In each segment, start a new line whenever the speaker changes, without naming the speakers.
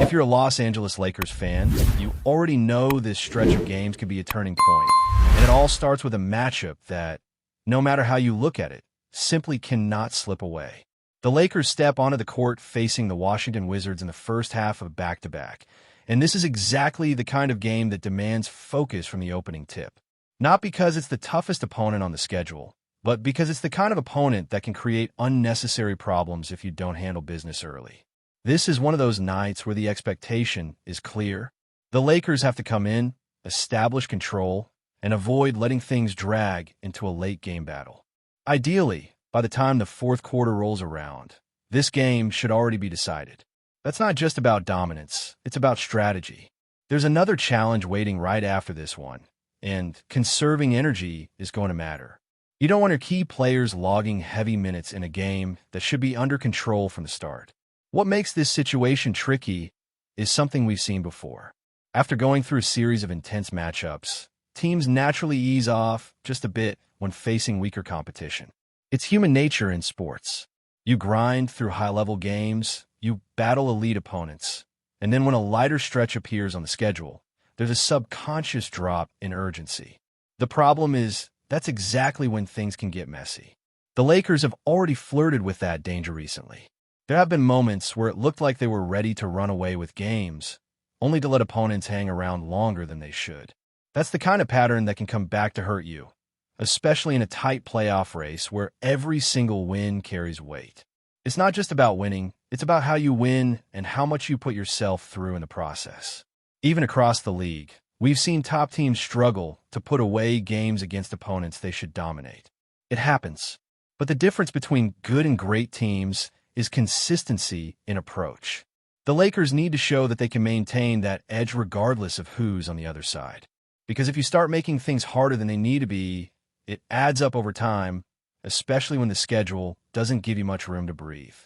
If you're a Los Angeles Lakers fan, you already know this stretch of games could be a turning point. And it all starts with a matchup that, no matter how you look at it, simply cannot slip away. The Lakers step onto the court facing the Washington Wizards in the first half of back-to-back. And this is exactly the kind of game that demands focus from the opening tip. Not because it's the toughest opponent on the schedule, but because it's the kind of opponent that can create unnecessary problems if you don't handle business early. This is one of those nights where the expectation is clear. The Lakers have to come in, establish control, and avoid letting things drag into a late-game battle. Ideally, by the time the fourth quarter rolls around, this game should already be decided. That's not just about dominance, it's about strategy. There's another challenge waiting right after this one, and conserving energy is going to matter. You don't want your key players logging heavy minutes in a game that should be under control from the start. What makes this situation tricky is something we've seen before. After going through a series of intense matchups, teams naturally ease off just a bit when facing weaker competition. It's human nature in sports. You grind through high-level games, you battle elite opponents, and then when a lighter stretch appears on the schedule, there's a subconscious drop in urgency. The problem is, that's exactly when things can get messy. The Lakers have already flirted with that danger recently. There have been moments where it looked like they were ready to run away with games, only to let opponents hang around longer than they should. That's the kind of pattern that can come back to hurt you, especially in a tight playoff race where every single win carries weight. It's not just about winning, it's about how you win and how much you put yourself through in the process. Even across the league, we've seen top teams struggle to put away games against opponents they should dominate. It happens. But the difference between good and great teams is consistency in approach. The Lakers need to show that they can maintain that edge regardless of who's on the other side. Because if you start making things harder than they need to be, it adds up over time, especially when the schedule doesn't give you much room to breathe.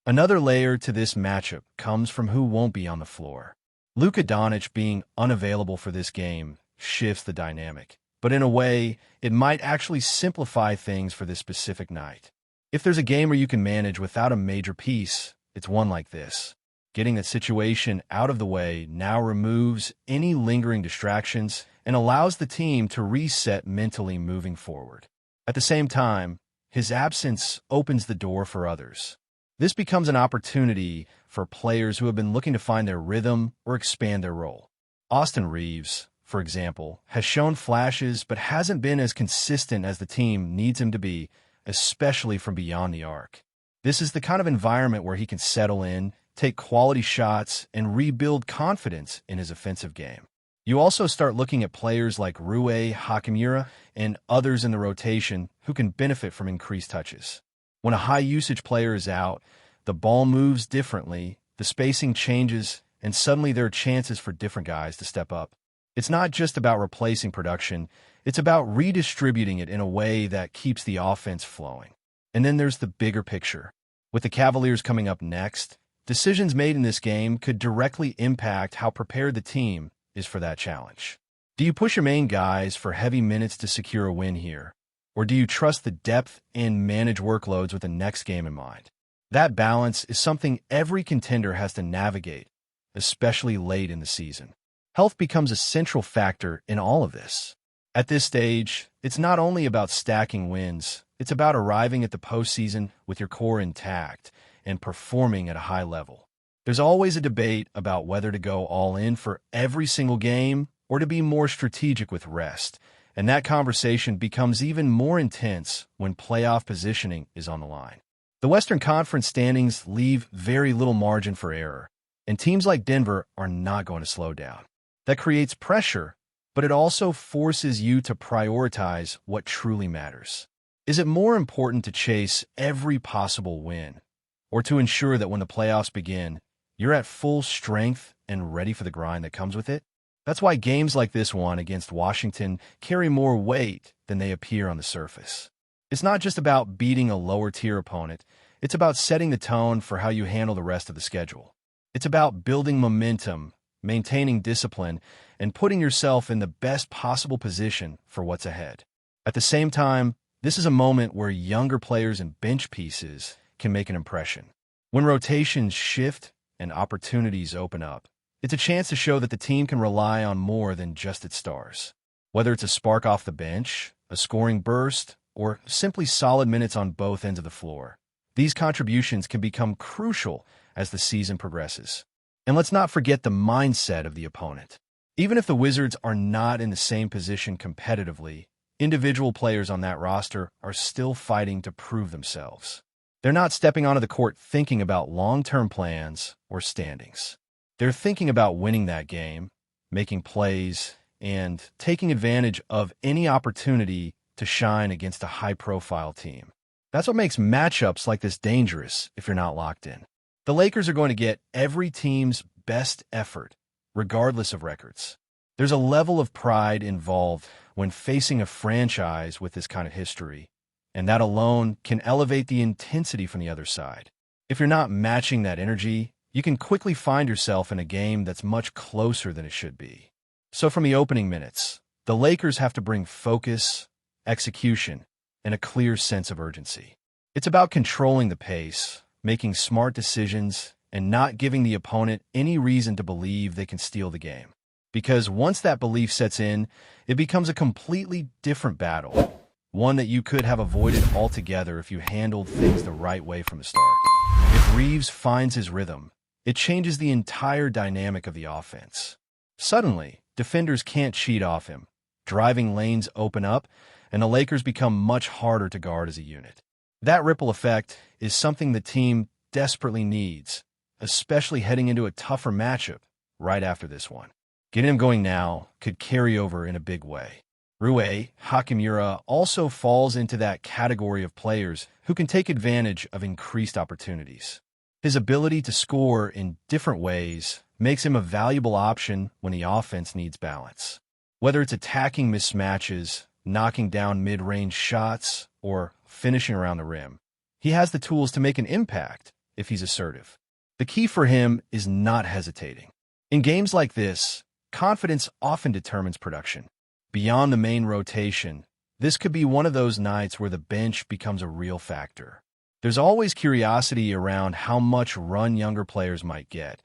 Another layer to this matchup comes from who won't be on the floor. Luka Doncic being unavailable for this game shifts the dynamic, but in a way, it might actually simplify things for this specific night. If there's a game where you can manage without a major piece, it's one like this. Getting that situation out of the way now removes any lingering distractions and allows the team to reset mentally moving forward. At the same time, his absence opens the door for others. This becomes an opportunity for players who have been looking to find their rhythm or expand their role. Austin Reeves, for example, has shown flashes but hasn't been as consistent as the team needs him to be, especially from beyond the arc. This is the kind of environment where he can settle in, take quality shots, and rebuild confidence in his offensive game. You also start looking at players like Rui Hachimura and others in the rotation who can benefit from increased touches. When a high-usage player is out, the ball moves differently, the spacing changes, and suddenly there are chances for different guys to step up. It's not just about replacing production, it's about redistributing it in a way that keeps the offense flowing. And then there's the bigger picture. With the Cavaliers coming up next, decisions made in this game could directly impact how prepared the team is for that challenge. Do you push your main guys for heavy minutes to secure a win here? Or do you trust the depth and manage workloads with the next game in mind? That balance is something every contender has to navigate, especially late in the season. Health becomes a central factor in all of this. At this stage, it's not only about stacking wins, it's about arriving at the postseason with your core intact and performing at a high level. There's always a debate about whether to go all in for every single game or to be more strategic with rest, and that conversation becomes even more intense when playoff positioning is on the line. The Western Conference standings leave very little margin for error, and teams like Denver are not going to slow down. That creates pressure, but it also forces you to prioritize what truly matters. Is it more important to chase every possible win, or to ensure that when the playoffs begin, you're at full strength and ready for the grind that comes with it? That's why games like this one against Washington carry more weight than they appear on the surface. It's not just about beating a lower-tier opponent, it's about setting the tone for how you handle the rest of the schedule. It's about building momentum, maintaining discipline, and putting yourself in the best possible position for what's ahead. At the same time, this is a moment where younger players and bench pieces can make an impression. When rotations shift and opportunities open up, It's a chance to show that the team can rely on more than just its stars. Whether it's a spark off the bench, a scoring burst, or simply solid minutes on both ends of the floor, these contributions can become crucial as the season progresses. And let's not forget the mindset of the opponent. Even if the Wizards are not in the same position competitively, individual players on that roster are still fighting to prove themselves. They're not stepping onto the court thinking about long-term plans or standings. They're thinking about winning that game, making plays, and taking advantage of any opportunity to shine against a high-profile team. That's what makes matchups like this dangerous if you're not locked in. The Lakers are going to get every team's best effort, regardless of records. There's a level of pride involved when facing a franchise with this kind of history, and that alone can elevate the intensity from the other side. If you're not matching that energy, you can quickly find yourself in a game that's much closer than it should be. So from the opening minutes, the Lakers have to bring focus, execution, and a clear sense of urgency. It's about controlling the pace, making smart decisions, and not giving the opponent any reason to believe they can steal the game. Because once that belief sets in, it becomes a completely different battle, one that you could have avoided altogether if you handled things the right way from the start. If Reeves finds his rhythm, it changes the entire dynamic of the offense. Suddenly, defenders can't cheat off him, driving lanes open up, and the Lakers become much harder to guard as a unit. That ripple effect is something the team desperately needs, especially heading into a tougher matchup right after this one. Getting him going now could carry over in a big way. Rui Hachimura also falls into that category of players who can take advantage of increased opportunities. His ability to score in different ways makes him a valuable option when the offense needs balance. Whether it's attacking mismatches, knocking down mid-range shots, or finishing around the rim, he has the tools to make an impact if he's assertive. The key for him is not hesitating. In games like this, confidence often determines production. Beyond the main rotation, this could be one of those nights where the bench becomes a real factor. There's always curiosity around how much run younger players might get,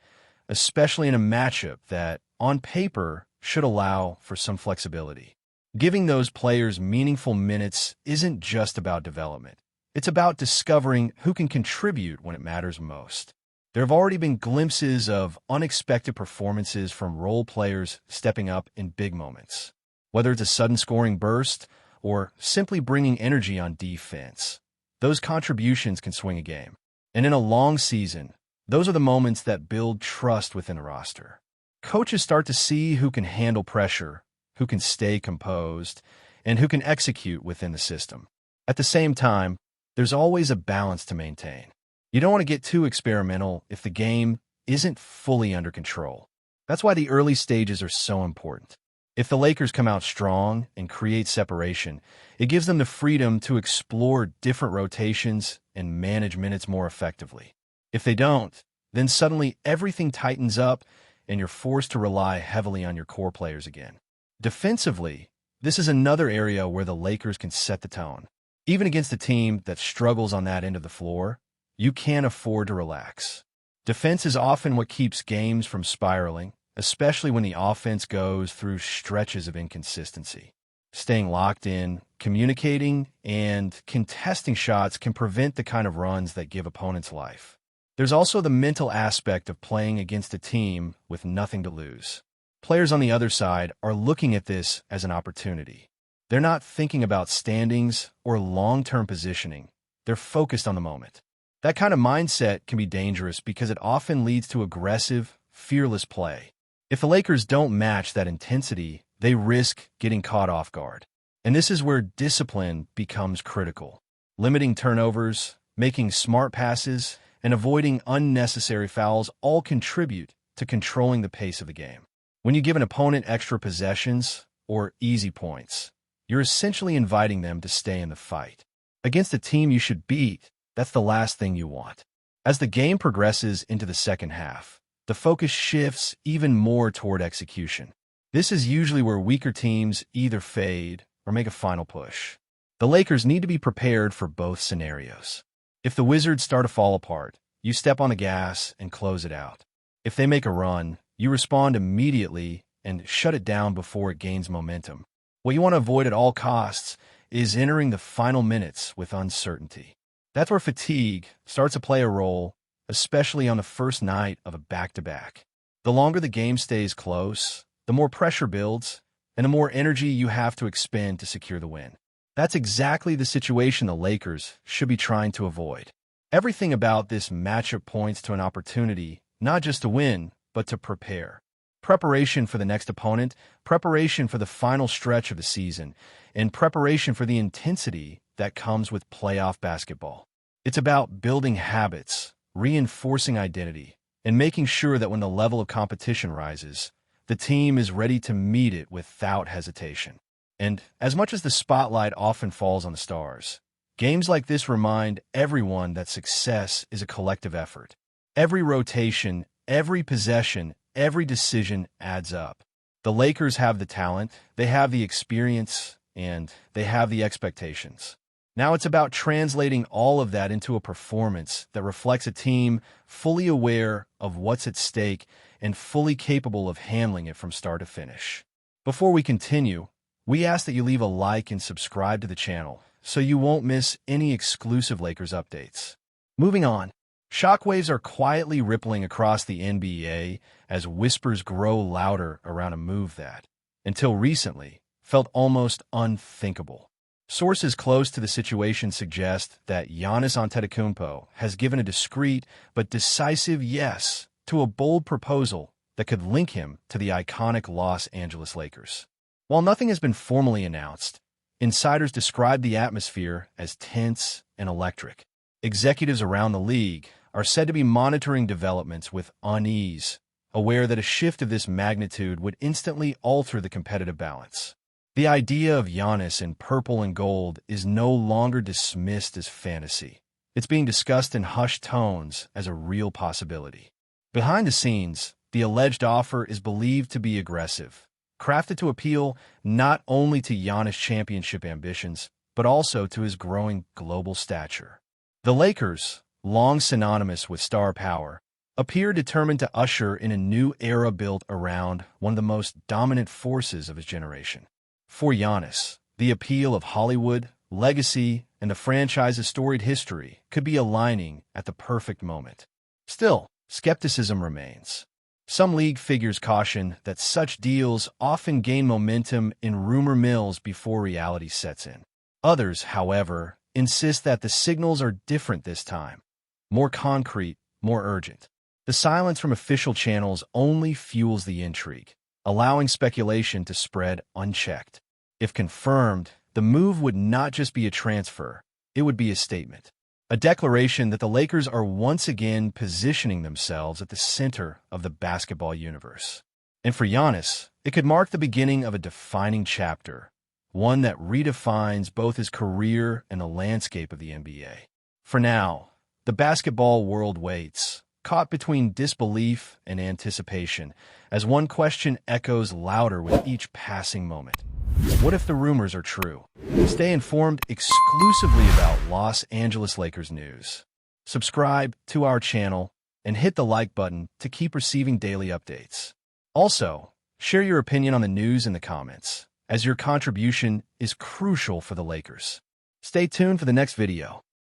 especially in a matchup that, on paper, should allow for some flexibility. Giving those players meaningful minutes isn't just about development. It's about discovering who can contribute when it matters most. There have already been glimpses of unexpected performances from role players stepping up in big moments. Whether it's a sudden scoring burst or simply bringing energy on defense, those contributions can swing a game. And in a long season, those are the moments that build trust within a roster. Coaches start to see who can handle pressure, who can stay composed, and who can execute within the system. At the same time, there's always a balance to maintain. You don't want to get too experimental if the game isn't fully under control. That's why the early stages are so important. If the Lakers come out strong and create separation, it gives them the freedom to explore different rotations and manage minutes more effectively. If they don't, then suddenly everything tightens up and you're forced to rely heavily on your core players again. Defensively, this is another area where the Lakers can set the tone. Even against a team that struggles on that end of the floor, you can't afford to relax. Defense is often what keeps games from spiraling, especially when the offense goes through stretches of inconsistency. Staying locked in, communicating, and contesting shots can prevent the kind of runs that give opponents life. There's also the mental aspect of playing against a team with nothing to lose. Players on the other side are looking at this as an opportunity. They're not thinking about standings or long-term positioning. They're focused on the moment. That kind of mindset can be dangerous because it often leads to aggressive, fearless play. If the Lakers don't match that intensity, they risk getting caught off guard. And this is where discipline becomes critical. Limiting turnovers, making smart passes, and avoiding unnecessary fouls all contribute to controlling the pace of the game. When you give an opponent extra possessions or easy points, you're essentially inviting them to stay in the fight. Against a team you should beat, that's the last thing you want. As the game progresses into the second half, the focus shifts even more toward execution. This is usually where weaker teams either fade or make a final push. The Lakers need to be prepared for both scenarios. If the Wizards start to fall apart, you step on the gas and close it out. If they make a run, You respond immediately and shut it down before it gains momentum. What you want to avoid at all costs is entering the final minutes with uncertainty. That's where fatigue starts to play a role, especially on the first night of a back-to-back. The longer the game stays close, the more pressure builds, and the more energy you have to expend to secure the win. That's exactly the situation the Lakers should be trying to avoid. Everything about this matchup points to an opportunity, not just to win, but to prepare. Preparation for the next opponent, preparation for the final stretch of the season, and preparation for the intensity that comes with playoff basketball. It's about building habits, reinforcing identity, and making sure that when the level of competition rises, the team is ready to meet it without hesitation. And as much as the spotlight often falls on the stars, games like this remind everyone that success is a collective effort. Every rotation, every possession, every decision adds up. The Lakers have the talent, they have the experience, and they have the expectations. Now it's about translating all of that into a performance that reflects a team fully aware of what's at stake and fully capable of handling it from start to finish. Before we continue, we ask that you leave a like and subscribe to the channel so you won't miss any exclusive Lakers updates. Moving on. Shockwaves are quietly rippling across the NBA as whispers grow louder around a move that, until recently, felt almost unthinkable. Sources close to the situation suggest that Giannis Antetokounmpo has given a discreet but decisive yes to a bold proposal that could link him to the iconic Los Angeles Lakers. While nothing has been formally announced, insiders describe the atmosphere as tense and electric. Executives around the league are said to be monitoring developments with unease, aware that a shift of this magnitude would instantly alter the competitive balance. The idea of Giannis in purple and gold is no longer dismissed as fantasy. It's being discussed in hushed tones as a real possibility. Behind the scenes, the alleged offer is believed to be aggressive, crafted to appeal not only to Giannis' championship ambitions, but also to his growing global stature. The Lakers, long synonymous with star power, appear determined to usher in a new era built around one of the most dominant forces of his generation. For Giannis, the appeal of Hollywood, legacy, and the franchise's storied history could be aligning at the perfect moment. Still, skepticism remains. Some league figures caution that such deals often gain momentum in rumor mills before reality sets in. Others, however, insist that the signals are different this time. More concrete, more urgent. The silence from official channels only fuels the intrigue, allowing speculation to spread unchecked. If confirmed, the move would not just be a transfer, it would be a statement. A declaration that the Lakers are once again positioning themselves at the center of the basketball universe. And for Giannis, it could mark the beginning of a defining chapter, one that redefines both his career and the landscape of the NBA. For now, the basketball world waits, caught between disbelief and anticipation, as one question echoes louder with each passing moment. What if the rumors are true? Stay informed exclusively about Los Angeles Lakers news. Subscribe to our channel and hit the like button to keep receiving daily updates. Also, share your opinion on the news in the comments, as your contribution is crucial for the Lakers. Stay tuned for the next video.